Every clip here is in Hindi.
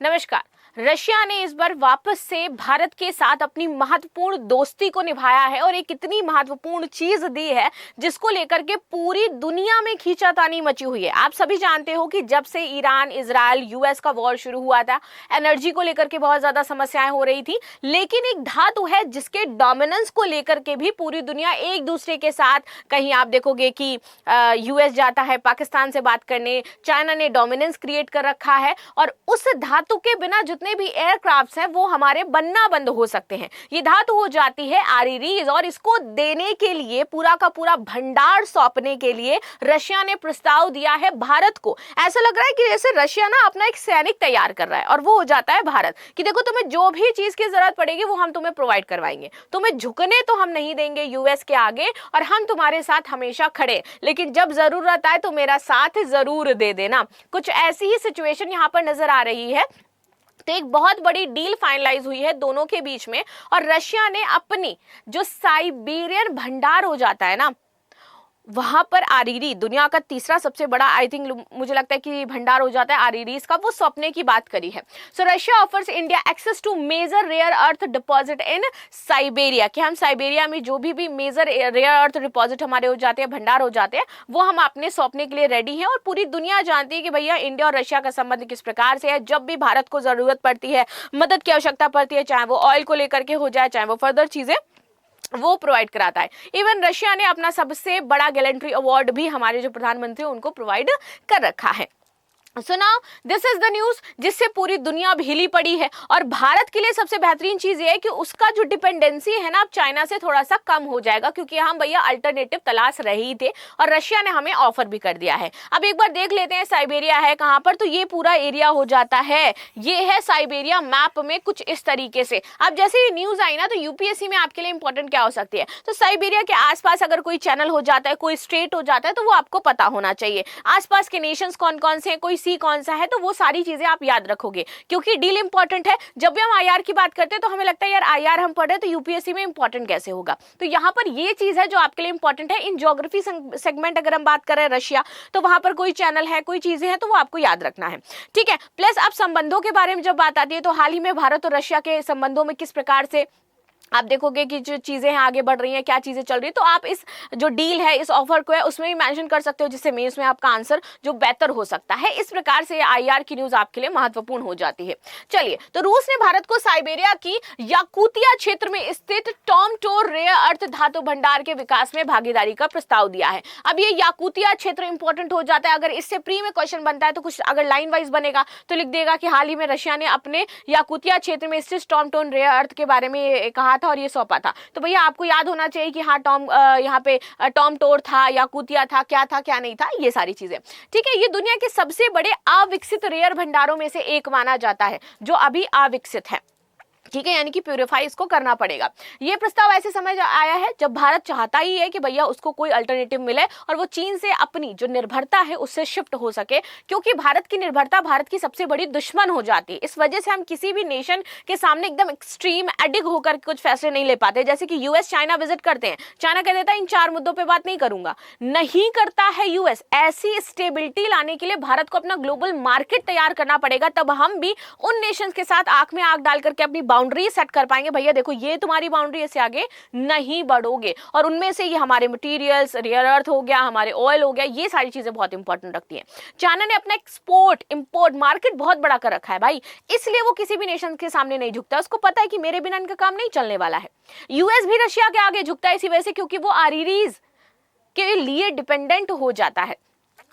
नमस्कार। रशिया ने इस बार वापस से भारत के साथ अपनी महत्वपूर्ण दोस्ती को निभाया है और एक इतनी महत्वपूर्ण चीज दी है जिसको लेकर के पूरी दुनिया में खींचातानी मची हुई है। आप सभी जानते हो कि जब से ईरान इजराइल यूएस का वॉर शुरू हुआ था, एनर्जी को लेकर के बहुत ज्यादा समस्याएं हो रही थी, लेकिन एक धातु है जिसके डोमिनेंस को लेकर के भी पूरी दुनिया एक दूसरे के साथ, कहीं आप देखोगे कि यूएस जाता है पाकिस्तान से बात करने, चाइना ने डोमिनेंस क्रिएट कर रखा है और उस धातु के बिना जितने भी एयरक्राफ्ट्स हैं वो हमारे बनना बंद हो सकते हैं। ये धातु हो जाती है आरिरीज और इसको देने के लिए, पूरा का पूरा भंडार सौंपने के लिए रशिया ने प्रस्ताव दिया है भारत को। ऐसा लग रहा है कि जैसे रशिया ना अपना एक सैनिक तैयार कर रहा है और वो हो जाता है भारत कि देखो तुम्हें जो भी चीज की जरूरत पड़ेगी वो हम तुम्हें प्रोवाइड करवाएंगे, तुम्हें झुकने तो हम नहीं देंगे यूएस के आगे और हम तुम्हारे साथ हमेशा खड़े, लेकिन जब जरूरत आए तो मेरा साथ जरूर दे देना। कुछ ऐसी ही सिचुएशन यहाँ पर नजर आ रही है। तो एक बहुत बड़ी डील फाइनलाइज हुई है दोनों के बीच में और रशिया ने अपनी जो साइबेरियन भंडार हो जाता है ना, वहां पर आरिरी, दुनिया का तीसरा सबसे बड़ा आई थिंक मुझे लगता है कि भंडार हो जाता है आरिरीज का, वो सौंपने की बात करी है। So Russia offers India access to major rare earth deposit in Siberia, कि हम साइबेरिया में जो भी मेजर रेयर अर्थ डिपॉजिट हमारे हो जाते हैं, भंडार हो जाते हैं, वो हम अपने सौंपने के लिए रेडी हैं। और पूरी दुनिया जानती है कि भैया इंडिया और रशिया का संबंध किस प्रकार से है। जब भी भारत को जरूरत पड़ती है, मदद की आवश्यकता पड़ती है, चाहे वो ऑयल को लेकर के हो जाए, चाहे वो फर्दर चीजें, वो प्रोवाइड कराता है। इवन रशिया ने अपना सबसे बड़ा गैलेंट्री अवार्ड भी हमारे जो प्रधानमंत्री उनको प्रोवाइड कर रखा है। So now this is the news जिससे पूरी दुनिया अब हिली पड़ी है और भारत के लिए सबसे बेहतरीन चीज ये है कि उसका जो डिपेंडेंसी है ना अब चाइना से थोड़ा सा कम हो जाएगा, क्योंकि हम भैया अल्टरनेटिव तलाश रहे ही थे और रशिया ने हमें ऑफर भी कर दिया है। अब एक बार देख लेते हैं साइबेरिया है कहां पर। तो ये पूरा एरिया हो जाता है, ये है साइबेरिया मैप में कुछ इस तरीके से। अब जैसे ये न्यूज आई ना तो यूपीएससी में आपके लिए इंपॉर्टेंट क्या हो सकती है, तो साइबेरिया के आसपास अगर कोई चैनल हो जाता है, कोई स्टेट हो जाता है, तो वो आपको पता होना चाहिए। आसपास के नेशंस कौन कौन से हैं, कोई सी कौन सा है, तो वो सारी चीजें आप याद रखोगे क्योंकि डील इंपॉर्टेंट है। जब भी हम आईआर की बात करते हैं तो हमें लगता है यार आईआर हम पढ़ रहे हैं तो यूपीएससी में इंपॉर्टेंट कैसे होगा, तो यहां पर ये चीज है जो आपके लिए इंपॉर्टेंट है। इन ज्योग्राफी सेगमेंट अगर हम बात करें रशिया, तो वहां पर कोई चैनल है, कोई चीजें हैं, तो वो आपको याद रखना है, ठीक है। प्लस अब संबंधों के बारे में जब बात आती है तो हाल ही में भारत और रशिया के संबंधों में किस प्रकार से आप देखोगे कि जो चीजें हैं आगे बढ़ रही हैं, क्या चीजें चल रही है, तो आप इस जो डील है, इस ऑफर को है, उसमें भी मेंशन कर सकते हो, जिससे मेंस में आपका आंसर जो बेहतर हो सकता है। इस प्रकार से आईआर की न्यूज आपके लिए महत्वपूर्ण हो जाती है। चलिए, तो रूस ने भारत को साइबेरिया की याकुतिया क्षेत्र में स्थित टॉमटोर रेयर अर्थ धातु भंडार के विकास में भागीदारी का प्रस्ताव दिया है। अब ये याकुतिया क्षेत्र इंपॉर्टेंट हो जाता है। अगर इससे प्री में क्वेश्चन बनता है तो कुछ अगर लाइन वाइज बनेगा तो लिख देगा कि हाल ही में रशिया ने अपने याकुतिया क्षेत्र में स्थित टॉमटोर रेयर अर्थ के बारे में कहा था और ये सौंपा था। तो भैया आपको याद होना चाहिए कि हाँ यहाँ पे टॉमटोर था, याकुतिया था, क्या था क्या नहीं था, ये सारी चीजें, ठीक है। ये दुनिया के सबसे बड़े अविकसित रेयर भंडारों में से एक माना जाता है जो अभी अविकसित है, ठीक है, यानी कि प्यूरिफाई इसको करना पड़ेगा। ये प्रस्ताव ऐसे समझ आया है जब भारत चाहता ही है कि भैया उसको कोई अल्टरनेटिव मिले और वो चीन से अपनी जो निर्भरता है उससे शिफ्ट हो सके, क्योंकि भारत की निर्भरता भारत की सबसे बड़ी दुश्मन हो जाती है। इस वजह से हम किसी भी नेशन के सामने एकदम एक्सट्रीम एडिग होकर कुछ फैसले नहीं ले पाते। जैसे कि यूएस चाइना विजिट करते हैं, चाइना कह देता है इन 4 मुद्दों पर बात नहीं करूंगा, नहीं करता है यूएस। ऐसी स्टेबिलिटी लाने के लिए भारत को अपना ग्लोबल मार्केट तैयार करना पड़ेगा, तब हम भी उन नेशंस के साथ आंख में आंख डाल करके अपनी बाउंड्री सेट कर पाएंगे। भैया देखो ये तुम्हारी बाउंड्री, इससे आगे नहीं बढ़ोगे। और उनमें से ये हमारे मटेरियल्स, रेयर अर्थ हो गया, हमारे ऑयल हो गया, ये सारी चीजें बहुत इंपॉर्टेंट रखती हैं। चाइना ने अपना एक्सपोर्ट इंपोर्ट मार्केट बहुत बड़ा कर रखा है भाई, इसलिए वो किसी भी नेशन के सामने नहीं झुकता। उसको पता है कि मेरे बिना इनका काम नहीं चलने वाला है। यूएस भी रशिया के आगे झुकता है इसी वजह से, क्योंकि वो आरिरीज के लिए डिपेंडेंट हो जाता है।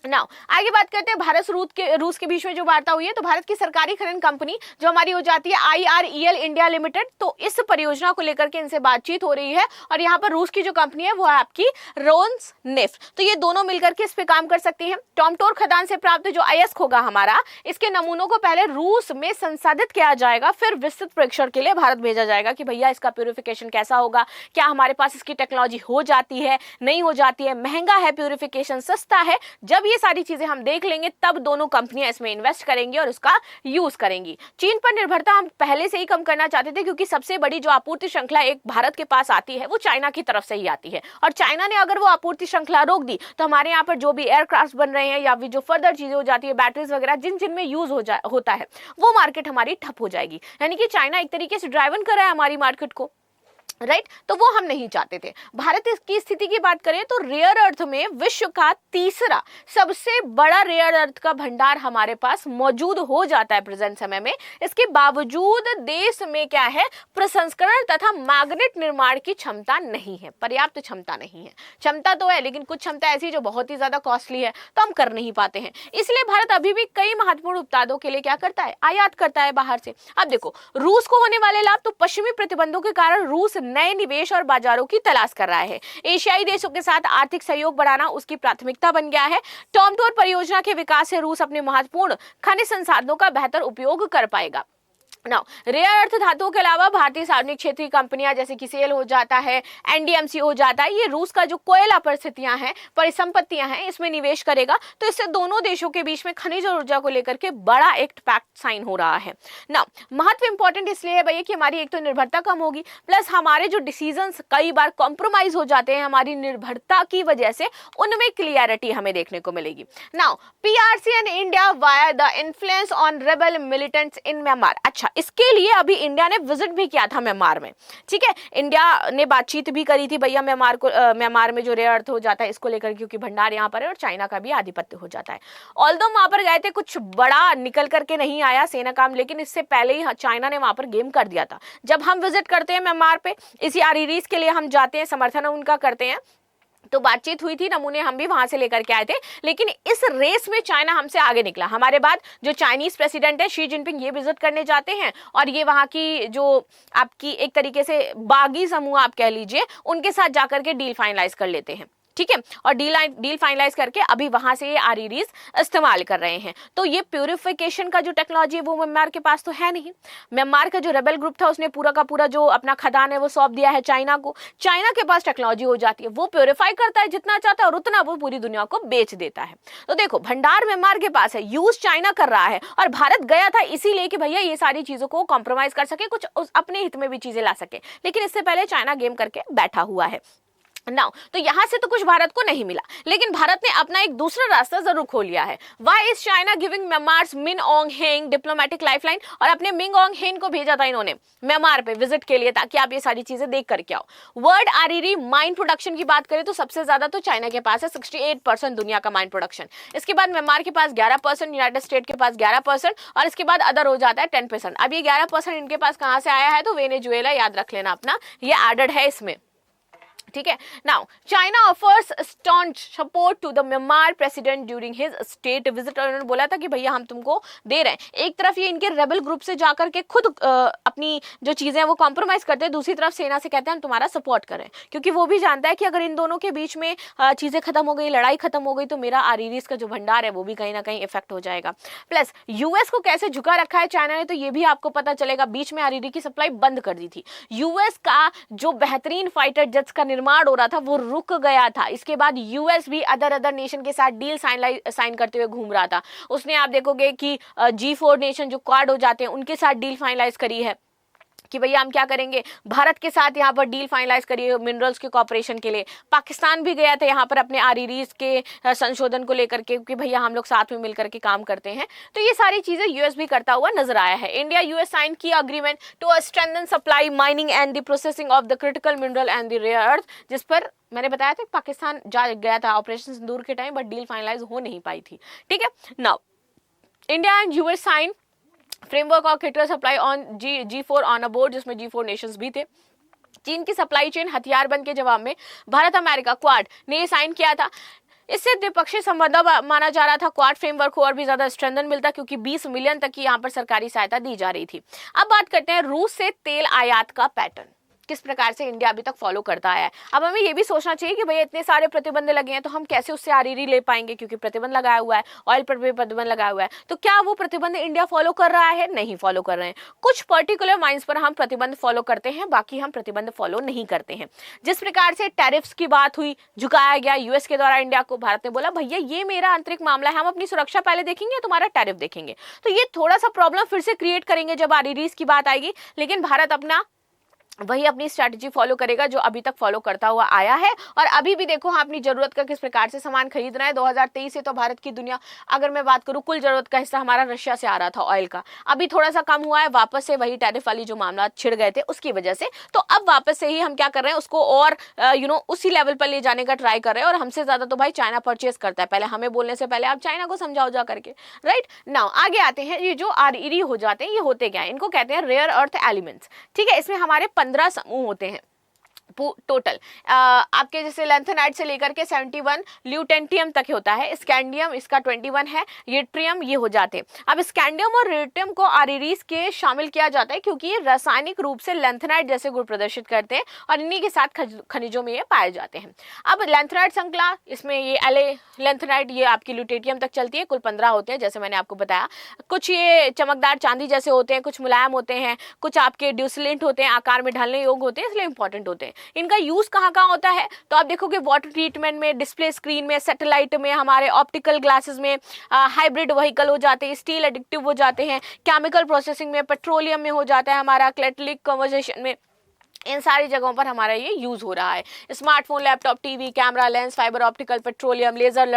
नाउ आगे बात करते हैं भारत रूस के बीच में जो वार्ता हुई है। तो भारत की सरकारी खनन कंपनी जो हमारी हो जाती है IREL इंडिया लिमिटेड, तो इस परियोजना को लेकर के इनसे बातचीत हो रही है और यहाँ पर रूस की जो कंपनी है वो है आपकी रोसनेफ्ट। तो ये दोनों मिलकर के इस पे काम कर सकती हैं। टॉमटोर खदान से प्राप्त जो अयस्क होगा हमारा, इसके नमूनों को पहले रूस में संसाधित किया जाएगा, फिर विस्तृत परीक्षण के लिए भारत भेजा जाएगा कि भैया इसका प्यूरिफिकेशन कैसा होगा, क्या हमारे पास इसकी टेक्नोलॉजी हो जाती है, नहीं हो जाती है, महंगा है प्यूरिफिकेशन, सस्ता है। जब ये सारी चीजें हम देख लेंगे तब दोनों कंपनियां इसमें इन्वेस्ट करेंगी और उसका यूज करेंगी। चीन पर निर्भरता हम पहले से ही कम करना चाहते थे, क्योंकि सबसे बड़ी जो आपूर्ति श्रृंखला एक भारत के पास आती है वो चाइना की तरफ से ही आती है, और चाइना ने अगर वो आपूर्ति श्रृंखला रोक दी तो हमारे यहाँ पर जो भी एयरक्राफ्ट बन रहे हैं या भी जो फर्दर चीजें हो जाती है, बैटरीज वगैरह जिन जिनमें यूज होता है, वो मार्केट हमारी ठप हो जाएगी। यानी कि चाइना एक तरीके से ड्राइवन कर रहा है हमारी मार्केट को, राइट तो वो हम नहीं चाहते थे। भारत की स्थिति की बात करें तो रेयर अर्थ में विश्व का तीसरा सबसे बड़ा रेयर अर्थ का भंडार हमारे पास मौजूद हो जाता है प्रेजेंट समय में। इसके बावजूद देश में क्या है, प्रसंस्करण तथा मैग्नेट निर्माण की क्षमता नहीं है, पर्याप्त क्षमता नहीं है। क्षमता तो है लेकिन कुछ क्षमता ऐसी जो बहुत ही ज्यादा कॉस्टली है, तो हम कर नहीं पाते हैं। इसलिए भारत अभी भी कई महत्वपूर्ण उत्पादों के लिए क्या करता है, आयात करता है बाहर से। अब देखो रूस को होने वाले लाभ, तो पश्चिमी प्रतिबंधों के कारण रूस नए निवेश और बाजारों की तलाश कर रहा है। एशियाई देशों के साथ आर्थिक सहयोग बढ़ाना उसकी प्राथमिकता बन गया है। टॉमटोर परियोजना के विकास से रूस अपने महत्वपूर्ण खनिज संसाधनों का बेहतर उपयोग कर पाएगा। नाउ रेयर अर्थ धातुओं के अलावा भारतीय सार्वजनिक क्षेत्रीय कंपनियां जैसे कि सेल हो जाता है, एनडीएमसी हो जाता है, ये रूस का जो कोयला परिस्थितियां हैं, परिसंपत्तियां हैं, इसमें निवेश करेगा। तो इससे दोनों देशों के बीच में खनिज और ऊर्जा को लेकर के बड़ा एक पैक्ट साइन हो रहा है। नाउ महत्व इंपॉर्टेंट इसलिए है भैया कि हमारी एक तो निर्भरता कम होगी, प्लस हमारे जो डिसीजंस कई बार कॉम्प्रोमाइज हो जाते हैं हमारी निर्भरता की वजह से, उनमें क्लियरिटी हमें देखने को मिलेगी। Now PRC and India via the influence on rebel militants in Myanmar. अच्छा, इसके लिए अभी इंडिया ने विजिट भी किया था म्यांमार में, ठीक है। इंडिया ने बातचीत भी करी थी भैया म्यांमार में जो रेयर अर्थ हो जाता है इसको लेकर, क्योंकि भंडार यहाँ पर है और चाइना का भी आधिपत्य हो जाता है। ऑल्दो वहां पर गए थे, कुछ बड़ा निकल करके नहीं आया सेना काम, लेकिन इससे पहले ही चाइना ने वहां पर गेम कर दिया था। जब हम विजिट करते हैं म्यांमार पे, इसी आरईरीज के लिए हम जाते हैं, समर्थन उनका करते हैं, तो बातचीत हुई थी, नमूने हम भी वहां से लेकर के आए थे। लेकिन इस रेस में चाइना हमसे आगे निकला। हमारे बाद जो चाइनीज प्रेसिडेंट है शी जिनपिंग, ये विजिट करने जाते हैं और ये वहां की जो आपकी एक तरीके से बागी समूह आप कह लीजिए, उनके साथ जाकर के डील फाइनलाइज कर लेते हैं, ठीक है। और डील फाइनलाइज करके अभी वहां से ये आरईरीज इस्तेमाल कर रहे हैं। तो ये प्यूरिफिकेशन का जो टेक्नोलॉजी है वो म्यांमार के पास तो है नहीं। म्यांमार का जो रेबल ग्रुप था उसने पूरा का पूरा जो अपना खदान है वो सौंप दिया है चाइना को। चाइना के पास टेक्नोलॉजी हो जाती है, वो प्योरीफाई करता है जितना चाहता है और उतना वो पूरी दुनिया को बेच देता है। तो देखो भंडार म्यांमार के पास है, यूज चाइना कर रहा है, और भारत गया था इसीलिए कि भैया ये सारी चीजों को कॉम्प्रोमाइज कर सके, कुछ अपने हित में भी चीजें ला सके। लेकिन इससे पहले चाइना गेम करके बैठा हुआ है। नाउ तो यहां से तो कुछ भारत को नहीं मिला, लेकिन भारत ने अपना एक दूसरा रास्ता जरूर खोल लिया है। वाई इज चाइना गिविंग म्यांमार्स मिन ऑन्ग हेंग डिप्लोमेटिक लाइफलाइन, और अपने मिंग ऑन्ग हेंग को भेजा था इन्होंने म्यांमार पे विजिट के लिए, ताकि आप ये सारी चीजें देख करके आओ। वर्ल्ड आरईरी माइन प्रोडक्शन की बात करें तो सबसे ज्यादा तो चाइना के पास है, 68% दुनिया का माइन प्रोडक्शन। इसके बाद म्यांमार के पास 11%, यूनाइटेड स्टेट के पास 11%, और इसके बाद अदर हो जाता है 10%। अब ये 11% इनके पास कहां से आया है, तो वेनेजुएला, याद रख लेना अपना, ये एडेड है इसमें, ठीक है। Now China offers staunch support to the Myanmar president during his state visit. उन्होंने बोला था कि भैया हम तुमको दे रहे हैं। एक तरफ ये इनके रेबल ग्रुप से जाकर के खुद अपनी जो चीजें हैं वो कॉम्प्रोमाइज करते हैं, दूसरी तरफ सेना से कहते हैं हम तुम्हारा सपोर्ट करें, क्योंकि वो भी जानता है कि अगर इन दोनों के बीच में चीजें खत्म हो गई, लड़ाई खत्म हो गई, तो मेरा आरईरीज का जो भंडार है वो भी कहीं ना कहीं इफेक्ट हो जाएगा। प्लस यूएस को कैसे झुका रखा है चाइना ने, तो ये भी आपको पता चलेगा। बीच में आरईरी की सप्लाई बंद कर दी थी। यूएस का जो बेहतरीन फाइटर जेट्स का निर्माण हो रहा था वो रुक गया था। इसके बाद यूएस भी अदर नेशन के साथ डील साइन करते हुए घूम रहा था। उसने आप देखोगे कि G4 नेशन जो क्वाड हो जाते हैं उनके साथ डील फाइनलाइज करी है कि भैया हम क्या करेंगे, भारत के साथ यहाँ पर डील फाइनलाइज करिए मिनरल्स के कॉर्पोरेशन के लिए। पाकिस्तान भी गया था यहाँ पर अपने आरईरीज के संशोधन को लेकर के कि भैया हम लोग साथ में मिलकर के काम करते हैं। तो ये सारी चीजें यूएस भी करता हुआ नजर आया है। इंडिया यूएस साइन किया agreement to strengthen supply mining and the processing of the critical mineral and the rare earth, जिस पर मैंने बताया था पाकिस्तान जा गया था ऑपरेशन सिंदूर के टाइम, बट डील फाइनलाइज हो नहीं पाई थी, ठीक है। Now India and US sign framework of critical supply on G4 on a board, जिसमें G4 नेशंस भी थे। चीन की सप्लाई चेन हथियार बंद के जवाब में भारत अमेरिका क्वाड ने साइन किया था। इससे द्विपक्षीय संबंध माना जा रहा था। क्वाड फ्रेमवर्क को और भी ज्यादा स्ट्रेंथन मिलता, क्योंकि 20 मिलियन तक की यहाँ पर सरकारी सहायता दी जा रही थी। अब बात करते हैं रूस से तेल आयात का पैटर्न। किस प्रकार से इंडिया अभी तक फॉलो करता आया है। अब हमें ये भी सोचना चाहिए कि भैया इतने सारे प्रतिबंध लगे हैं तो हम कैसे उससे आरईडी ले पाएंगे, क्योंकि प्रतिबंध लगाया हुआ है, ऑयल पर भी प्रतिबंध लगाया हुआ है। तो क्या वो प्रतिबंध इंडिया फॉलो कर रहा है? नहीं फॉलो कर रहे हैं। कुछ पर्टिकुलर माइंस पर हम प्रतिबंध फॉलो करते हैं, बाकी हम प्रतिबंध फॉलो नहीं करते हैं। जिस प्रकार से टैरिफ्स की बात हुई, झुकाया गया यूएस के द्वारा इंडिया को, भारत ने बोला भैया ये मेरा आंतरिक मामला है, हम अपनी सुरक्षा पहले देखेंगे, तुम्हारा टैरिफ देखेंगे। तो ये थोड़ा सा प्रॉब्लम फिर से क्रिएट करेंगे जब आरईडीज की बात आएगी, लेकिन भारत वही अपनी स्ट्रैटेजी फॉलो करेगा जो अभी तक फॉलो करता हुआ आया है। और अभी भी देखो हम अपनी जरूरत का किस प्रकार से सामान खरीद रहे हैं। 2023 से तो भारत की दुनिया, अगर मैं बात करूं, कुल जरूरत का हिस्सा हमारा रशिया से आ रहा था ऑयल का, अभी थोड़ा सा कम हुआ है, वापस से वही टैरिफ वाली जो मामला छिड़ गए थे उसकी वजह से। तो अब वापस से ही हम क्या कर रहे हैं, उसको और उसी लेवल पर ले जाने का ट्राई कर रहे हैं। और हमसे ज्यादा तो भाई चाइना परचेज करता है, पहले हमें बोलने से पहले आप चाइना को समझाओ जा करके, राइट। नाउ आगे आते हैं, ये जो आरईडी हो जाते हैं ये होते क्या है, इनको कहते हैं रेयर अर्थ एलिमेंट्स। ठीक है, इसमें हमारे 15 समूह होते हैं टोटल। आपके जैसे लैंथेनाइट से लेकर के 71 ल्यूटेंटियम तक होता है, स्कैंडियम इसका 21 है, यट्रियम ये हो जाते हैं। अब स्कैंडियम और रेडियम को आरईडीज के शामिल किया जाता है क्योंकि ये रासायनिक रूप से लैंथेनाइट जैसे गुण प्रदर्शित करते हैं और इन्हीं के साथ खनिजों में ये पाए जाते हैं। अब लैंथेनाइट श्रृंखला, इसमें ये एले लैंथेनाइट ये आपकी ल्यूटेटियम तक चलती है, कुल 15 होते हैं जैसे मैंने आपको बताया। कुछ ये चमकदार चांदी जैसे होते हैं, कुछ मुलायम होते हैं, कुछ आपके ड्यूसिलेंट होते हैं, आकार में ढलने योग्य होते हैं, इसलिए इंपॉर्टेंट होते हैं। इनका यूज कहाँ कहाँ होता है, तो आप देखोगे वाटर ट्रीटमेंट में, डिस्प्ले स्क्रीन में, सैटेलाइट में, हमारे ऑप्टिकल ग्लासेस में, हाइब्रिड व्हीकल हो जाते हैं, स्टील एडिक्टिव हो जाते हैं, केमिकल प्रोसेसिंग में, पेट्रोलियम में हो जाता है, हमारा कैटालिटिक कन्वर्जन में, इन सारी जगहों पर हमारा ये यूज हो रहा है। Smartphone, laptop, TV, camera, lens, fibre optical, petroleum, laser,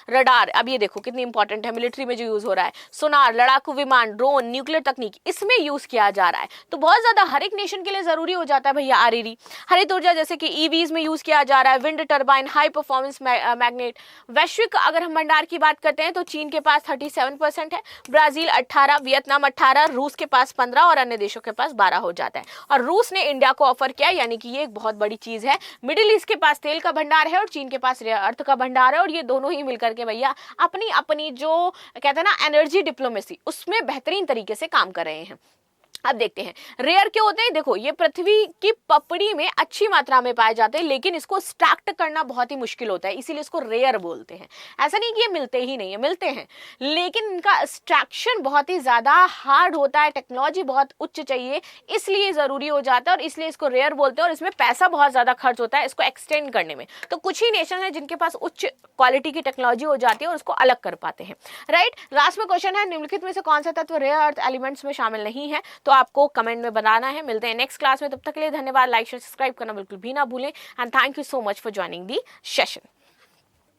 radar, अब ये देखो कितनी इंपॉर्टेंट है, मिलिट्री में जो यूज हो रहा है, सोनार, लड़ाकू विमान, ड्रोन, न्यूक्लियर तकनीक, इसमें यूज किया जा रहा है। तो बहुत ज्यादा हर एक नेशन के लिए जरूरी हो जाता है भैया आरईडी। हरित ऊर्जा जैसे कि ईवीज में यूज किया जा रहा है, wind turbine, high performance magnet. वैश्विक अगर हम भंडार की बात करते हैं तो चीन के पास 37% है, ब्राजील 18, वियतनाम 18, रूस के पास 15 और अन्य देशों के पास 12 हो जाता है। और रूस ने इंडिया को ऑफर किया, यानी कि ये एक बहुत बड़ी चीज है। मिडिल ईस्ट के पास तेल का भंडार है और चीन के पास रेयर अर्थ का भंडार है, और ये दोनों ही मिलकर के भैया अपनी अपनी जो कहते हैं ना एनर्जी डिप्लोमेसी, उसमें बेहतरीन तरीके से काम कर रहे हैं। अब देखते हैं रेयर क्यों होते हैं। देखो ये पृथ्वी की पपड़ी में अच्छी मात्रा में पाए जाते हैं, लेकिन इसको स्ट्रैक्ट करना बहुत ही मुश्किल होता है, इसीलिए इसको रेयर बोलते हैं। ऐसा नहीं कि ये मिलते ही नहीं है, मिलते हैं, लेकिन इनका एक्सट्रैक्शन बहुत ही ज्यादा हार्ड होता है, टेक्नोलॉजी बहुत उच्च चाहिए, इसलिए जरूरी हो जाता है और इसलिए इसको रेयर बोलते हैं। और इसमें पैसा बहुत ज्यादा खर्च होता है इसको एक्सटेंड करने में। तो कुछ ही नेशन है जिनके पास उच्च क्वालिटी की टेक्नोलॉजी हो जाती है और उसको अलग कर पाते हैं, राइट। लास्ट में क्वेश्चन है, निम्नलिखित में से कौन सा तत्व रेयर अर्थ एलिमेंट्स में शामिल नहीं है, तो आपको कमेंट में बताना है। मिलते हैं नेक्स्ट क्लास में, तब तक के लिए धन्यवाद। लाइक शेयर सब्सक्राइब करना बिल्कुल भी ना भूलें, and thank you so much for joining the session.